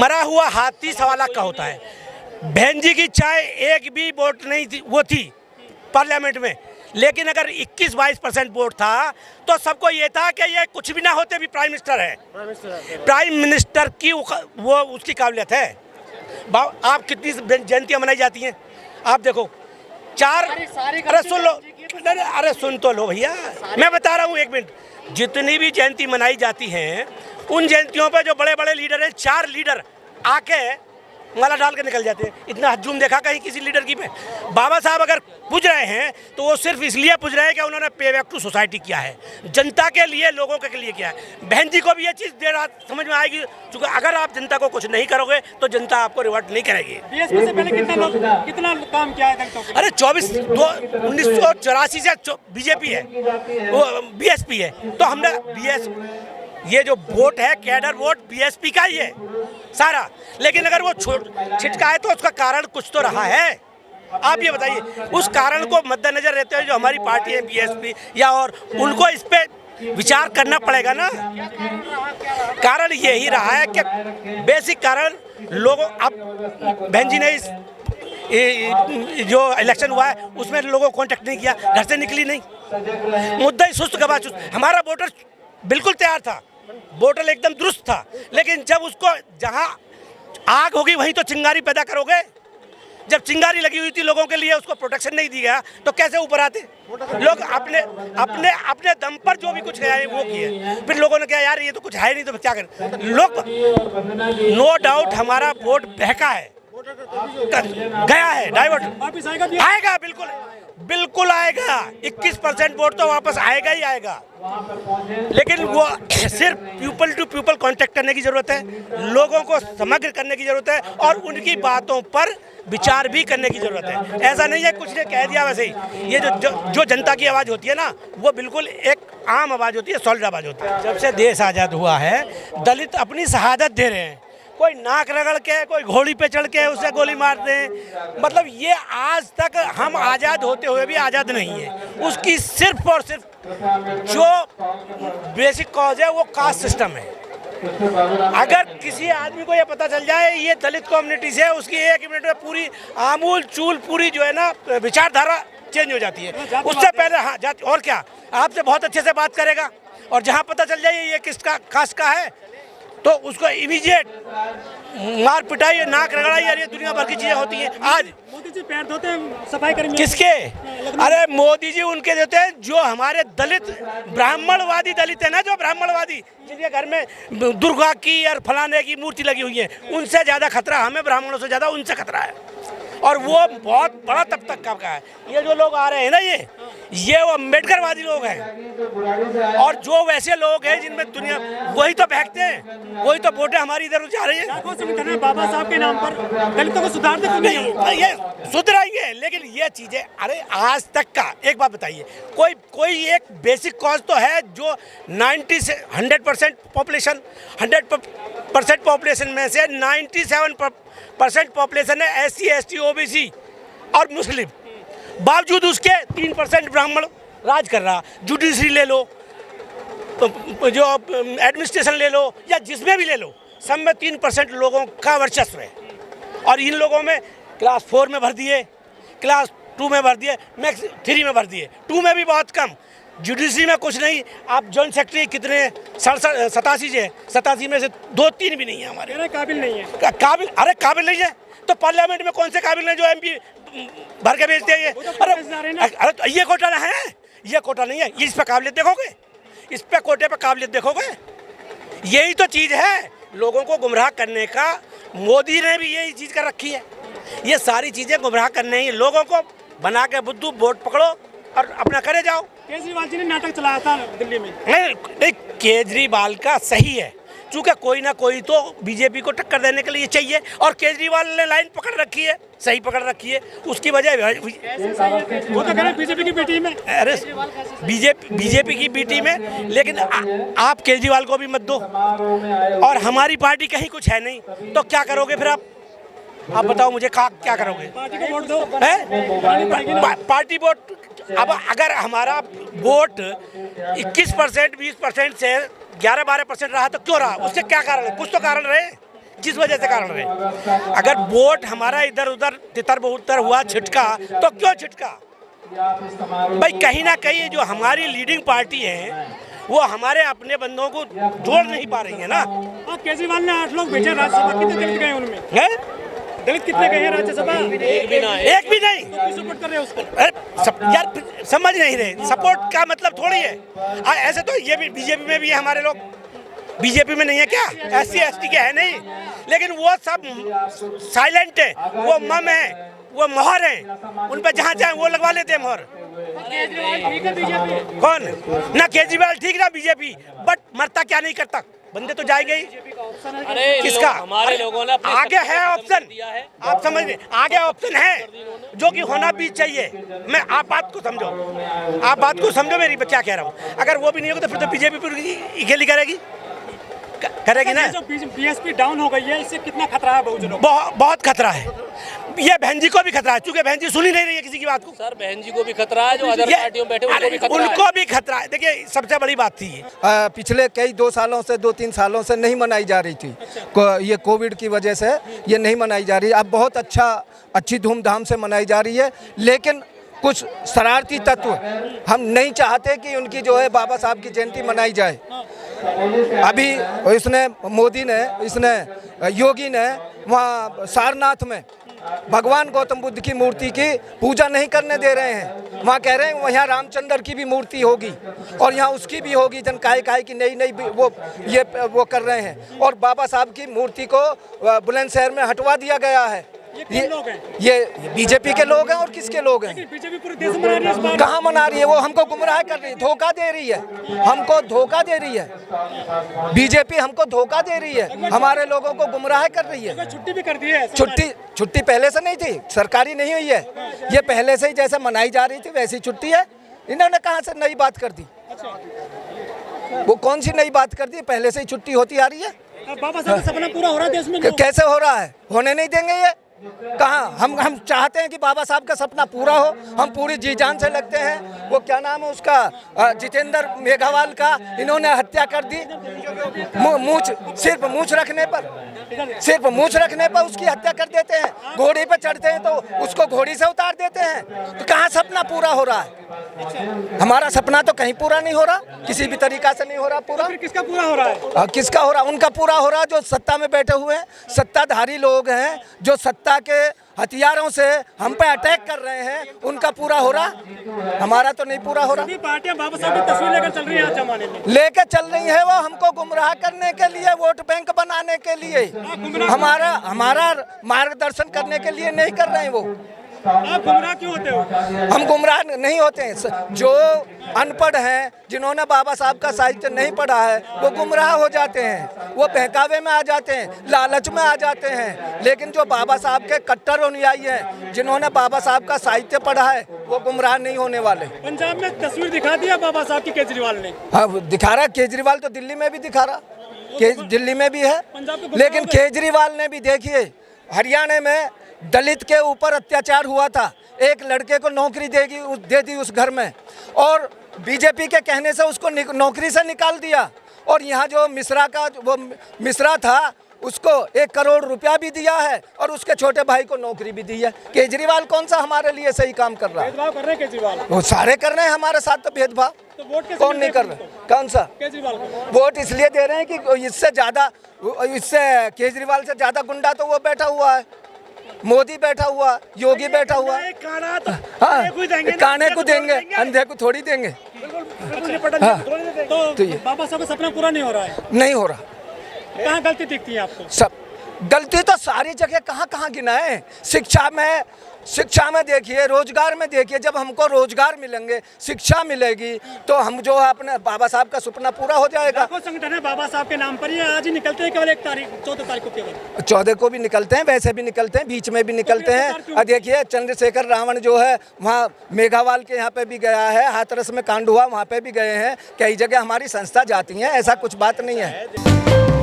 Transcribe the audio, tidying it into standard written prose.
मरा हुआ हाथी 1.25 लाख का होता है। बहन जी की चाहे एक भी वोट नहीं थी, वो थी पार्लियामेंट में, लेकिन अगर 21-22% वोट था तो सबको ये था कि ये कुछ भी ना होते भी प्राइम मिनिस्टर है। प्राइम मिनिस्टर की वो उसकी काबिलियत है। आप कितनी जयंतियाँ मनाई जाती हैं आप देखो, 4। अरे सुन लो, अरे सुन तो लो भैया, मैं बता रहा हूँ 1 मिनट। जितनी भी जयंती मनाई जाती हैं उन जयंतियों पे जो बड़े बड़े लीडर हैं, 4 लीडर आके माला डाल के निकल जाते हैं। इतना हजूम देखा कहीं किसी लीडर की में? बाबा साहब अगर पूछ रहे हैं तो वो सिर्फ इसलिए पूछ रहे हैं कि उन्होंने पे बैक टू सोसाइटी किया है, जनता के लिए, लोगों के लिए किया है। बहन जी को भी ये चीज़ देर रात समझ में आएगी, क्योंकि अगर आप जनता को कुछ नहीं करोगे तो जनता आपको रिवॉर्ड नहीं करेगी। बीएसपी से पहले कितना काम किया है दलितों के? अरे 1984 से बीजेपी है, वो बीएसपी है, तो हमने ये जो वोट है कैडर वोट बीएसपी का ही है सारा। लेकिन अगर वो छिटका है तो उसका कारण कुछ तो रहा है। आप ये बताइए, उस कारण को मद्देनजर रहते हुए जो हमारी पार्टी है बीएसपी या और, उनको इस पे विचार करना पड़ेगा ना। कारण यही रहा है कि बेसिक कारण लोगों, अब बहन जी ने जो इलेक्शन हुआ है उसमें लोगों को कांटेक्ट नहीं किया, घर से निकली नहीं, मुद्दा ही सुस्त गवा चुस्त। हमारा वोटर बिल्कुल तैयार था, वोटर एकदम दुरुस्त था, लेकिन जब उसको जहां आग होगी वहीं तो चिंगारी पैदा करोगे। जब चिंगारी लगी हुई थी लोगों के लिए, उसको प्रोटेक्शन नहीं दिया तो कैसे ऊपर आते लोग? अपने अपने अपने दम पर जो भी कुछ किया है वो किए, फिर लोगों ने कहा यार ये तो कुछ है नहीं तो क्या करें लोग। नो डाउट हमारा वोट बहका है, गया है, डाइवर्ट आएगा, बिल्कुल बिल्कुल आएगा। 21% वोट तो वापस आएगा ही आएगा, लेकिन वो सिर्फ पीपल टू पीपल कांटेक्ट करने की जरूरत है, लोगों को समग्र करने की जरूरत है और उनकी बातों पर विचार भी करने की जरूरत है। ऐसा नहीं है कुछ ने कह दिया वैसे ही। ये जो जनता की आवाज़ होती है ना, वो बिल्कुल एक आम आवाज़ होती है, सॉलिड आवाज़ होती है। जब से देश आज़ाद हुआ है दलित अपनी शहादत दे रहे हैं, कोई नाक रगड़ के, कोई घोड़ी पे चढ़ के उसे गोली मारते हैं। मतलब ये आज तक हम आज़ाद होते हुए भी आज़ाद नहीं है। उसकी सिर्फ और सिर्फ जो बेसिक कॉज है वो कास्ट सिस्टम है। अगर किसी आदमी को ये पता चल जाए ये दलित कम्युनिटी से, उसकी 1 मिनट में पूरी आमूल चूल पूरी जो है ना विचारधारा चेंज हो जाती है। उससे पहले हाँ जाति, और क्या आपसे बहुत अच्छे से बात करेगा, और जहाँ पता चल जाए ये किसका कास्ट का है तो उसको इमीडिएट मार पिटाई, नाक रगड़ाई, ये दुनिया भर की चीजें होती हैं। आज मोदी जी पैर धोते हैं सफाई कर्मी किसके? अरे मोदी जी उनके देते हैं जो हमारे दलित ब्राह्मणवादी दलित है ना, जो ब्राह्मणवादी जिनके घर में दुर्गा की और फलाने की मूर्ति लगी हुई है, उनसे ज्यादा खतरा हमें, ब्राह्मणों से ज्यादा उनसे खतरा है। और वो बहुत बड़ा तब तक का है। ये जो लोग आ रहे हैं ना, ये वो अम्बेडकरवादी लोग हैं, और जो वैसे लोग हैं जिनमें दुनिया, वही तो बहकते हैं, वही तो वोटें हमारी इधर जा रही है। बाबा साहब के नाम पर दलितों को सुधार दे, ये सुधराएंगे, लेकिन ये चीजें, अरे आज तक का एक बात बताइए, कोई एक बेसिक कॉज तो है जो 90 से 100% पॉपुलेशन, 100% पॉपुलेशन में से 97% पॉपुलेशन है SC ST OBC और मुस्लिम, बावजूद उसके 3% ब्राह्मण राज कर रहा। जुडिशरी ले लो, जो एडमिनिस्ट्रेशन ले लो, या जिसमें भी ले लो, सब में 3% लोगों का वर्चस्व है। और इन लोगों में क्लास 4 में भर दिए, क्लास 2 में भर दिए, मैक्स 3 में भर दिए, 2 में भी बहुत कम, जुडिशरी में कुछ नहीं। आप जॉइंट सेक्रेटरी कितने 87 से 87 में से 2-3 भी नहीं है हमारे। काबिल नहीं है, काबिल, अरे काबिल नहीं है तो पार्लियामेंट में कौन से काबिल हैं जो MP भर के भेजते हैं? ये अरे तो ये कोटा है, ये कोटा नहीं है। ये इस पे काबिलियत देखोगे, इस पे कोटे पे काबिलियत देखोगे, यही तो चीज़ है लोगों को गुमराह करने का। मोदी ने भी यही चीज़ कर रखी है, ये सारी चीज़ें गुमराह करने ही, लोगों को बना के बुद्धू वोट पकड़ो और अपना करे जाओ। केजरीवाल जी ने नाटक चलाया था दिल्ली में। नहीं, केजरीवाल का सही है, चूँकि कोई ना कोई तो बीजेपी को टक्कर देने के लिए चाहिए, और केजरीवाल ने लाइन पकड़ रखी है, सही पकड़ रखी है। उसकी वजह वो तो कह रहे बीजेपी की बेटी में, अरे बीजेपी की बेटी में, लेकिन आप केजरीवाल को भी मत दो, और हमारी पार्टी कहीं कुछ है नहीं, तो क्या करोगे फिर आप बताओ मुझे, क्या करोगे? पार्टी को वोट दो, पार्टी वोट। अब अगर हमारा वोट 21% 20% से 11-12% रहा तो क्यों रहा? उसके क्या कारण है? कुछ तो कारण रहे जिस वजह से कारण रहे। अगर वोट हमारा इधर उधर तितर बहुतर हुआ छिटका, तो क्यों छिटका भाई? कहीं ना कहीं जो हमारी लीडिंग पार्टी है वो हमारे अपने बंदों को जोड़ नहीं पा रही है ना। और केजरीवाल ने 8 लोग भेजे राज्यसभा, कितने दलित गए उनमें? है? दलित कितने गए हैं राज्यसभा? एक भी नहीं। तो सपोर्ट कर रहे हैं उसको। अरे यार समझ नहीं रहे, सपोर्ट का मतलब थोड़ी है। ऐसे तो ये भी बीजेपी में भी है हमारे लोग, बीजेपी में नहीं है क्या? SC ST के है नहीं, लेकिन वो सब साइलेंट है, वो मम है, वो मोहर है, उन पर जहाँ चाहे वो लगवा लेते हैं मोहर। केजरीवाल ठीक है बीजेपी? कौन? ना केजरीवाल ठीक ना बीजेपी, बट मरता क्या नहीं करता, बंदे तो जाएंगे ही। अरे किसका? हमारे लोगों ने अपने आगे है ऑप्शन, आप समझ रहे? आगे ऑप्शन है जो कि होना भी चाहिए। मैं आप बात को समझो, आप बात को समझो मेरी, मैं क्या कह रहा हूँ। अगर वो भी नहीं होगा तो फिर तो बीजेपी पूरी अकेली करेगी ना। जो बीएसपी डाउन हो गई है, इससे कितना खतरा है बहुजनों को? बहुत खतरा है। ये बहन जी को भी खतरा है, क्योंकि बहन जी सुन ही नहीं रही है किसी की बात को। सर बहन जी को भी खतरा है, जो अदर पार्टियों में बैठे उनको भी खतरा है। उनको भी खतरा है। देखिए सबसे बड़ी बात थी पिछले कई 2-3 सालों से नहीं मनाई जा रही थी। ये कोविड की वजह से ये नहीं मनाई जा रही। अब बहुत अच्छी धूमधाम से मनाई जा रही है, लेकिन कुछ शरारती तत्व हम नहीं चाहते कि उनकी जो है बाबा साहब की जयंती मनाई जाए। अभी मोदी ने योगी ने वहाँ सारनाथ में भगवान गौतम बुद्ध की मूर्ति की पूजा नहीं करने दे रहे हैं। वहाँ कह रहे हैं वहाँ रामचंद्र की भी मूर्ति होगी और यहाँ उसकी भी होगी। जन काहे की नई वो कर रहे हैं, और बाबा साहब की मूर्ति को बुलंदशहर में हटवा दिया गया है। ये लोग हैं? ये बीजेपी के लोग हैं। और किसके लोग हैं? बीजेपी पूरे देश में मना रही है इस बार। कहाँ मना रही है? वो हमको गुमराह कर रही है, धोखा दे रही है, हमको धोखा दे रही है। बीजेपी हमको धोखा दे रही है, हमारे लोगों को गुमराह कर रही है। छुट्टी भी कर दी है? छुट्टी पहले से नहीं थी, सरकारी नहीं हुई है। ये पहले से ही जैसे मनाई जा रही थी वैसी छुट्टी है। इन्होंने कहाँ से नई बात कर दी? वो कौन सी नई बात कर दी? पहले से ही छुट्टी होती आ रही है। बाबा साहब का सपना पूरा हो रहा है देश में? कैसे हो रहा है? होने नहीं देंगे ये। कहाँ? हम चाहते हैं कि बाबा साहब का सपना पूरा हो, हम पूरी जी जान से लगते हैं। वो क्या नाम है उसका, जितेंद्र मेघवाल का इन्होंने हत्या कर दी। सिर्फ मूछ रखने पर उसकी हत्या कर देते हैं। घोड़ी पे चढ़ते हैं तो उसको घोड़ी से उतार देते हैं। तो कहाँ सपना पूरा हो रहा है? हमारा सपना तो कहीं पूरा नहीं हो रहा, किसी भी तरीका से नहीं हो रहा पूरा। फिर किसका पूरा हो रहा है? किसका हो रहा? उनका पूरा हो रहा, जो सत्ता में बैठे हुए हैं, सत्ताधारी लोग हैं, जो सत्ता के हथियारों से हम पे अटैक कर रहे हैं, उनका पूरा हो रहा। हमारा तो नहीं पूरा हो रहा। पार्टियां बाबा साहब की तस्वीर लेकर चल रही है आज जमाने में, लेकर चल रही है वो हमको गुमराह करने के लिए, वोट बैंक बनाने के लिए, हमारा मार्गदर्शन करने के लिए नहीं कर रहे हैं वो। आप गुमराह क्यों होते हो? हम गुमराह नहीं होते हैं। जो अनपढ़ हैं, जिन्होंने बाबा साहब का साहित्य नहीं पढ़ा है, वो गुमराह हो जाते हैं, वो बहकावे में आ जाते हैं, लालच में आ जाते हैं। लेकिन जो बाबा साहब के कट्टर अनुयायी हैं, जिन्होंने बाबा साहब का साहित्य पढ़ा है, वो गुमराह नहीं होने वाले। पंजाब में तस्वीर दिखा दिया बाबा साहब की केजरीवाल ने। हाँ दिखा रहा, केजरीवाल तो दिल्ली में भी दिखा रहा, दिल्ली में भी है। लेकिन केजरीवाल ने भी, देखिए हरियाणा में दलित के ऊपर अत्याचार हुआ था, एक लड़के को नौकरी दे दी उस घर में, और बीजेपी के कहने से उसको नौकरी से निकाल दिया। और यहाँ जो मिश्रा था, उसको 1 करोड़ रुपया भी दिया है, और उसके छोटे भाई को नौकरी भी दी है। केजरीवाल कौन सा हमारे लिए सही काम कर रहा है? भेदभाव कर रहे हैं केजरीवाल? वो सारे कर रहे हैं हमारे साथ तो भेदभाव। तो वोट कौन नहीं कर रहे? कौन सा? केजरीवाल को वोट इसलिए दे रहे हैं कि इससे केजरीवाल से ज्यादा गुंडा तो वो बैठा हुआ है, मोदी बैठा हुआ, योगी बैठा हुआ। हाँ, काने को देंगे, अंधे को थोड़ी देंगे। तो बाबा साहब का सपना पूरा नहीं हो रहा है? नहीं हो रहा। कहाँ गलती दिखती है आपको? सब गलती तो सारी जगह कहाँ गिनाए। शिक्षा में देखिए, रोजगार में देखिए। जब हमको रोजगार मिलेंगे, शिक्षा मिलेगी, तो हम जो है अपने बाबा साहब का सपना पूरा हो जाएगा। संगठन है बाबा साहब के नाम पर, ये आज ही निकलते हैं केवल 1 तारीख 14 तारीख को, केवल 14 को भी निकलते हैं, वैसे भी निकलते हैं, बीच में भी निकलते हैं। देखिए चंद्रशेखर रावण जो है वहाँ मेघावाल के यहाँ पे भी गया है, हाथरस में कांड हुआ वहाँ पे भी गए हैं, कई जगह हमारी संस्था जाती हैं, ऐसा कुछ बात नहीं है।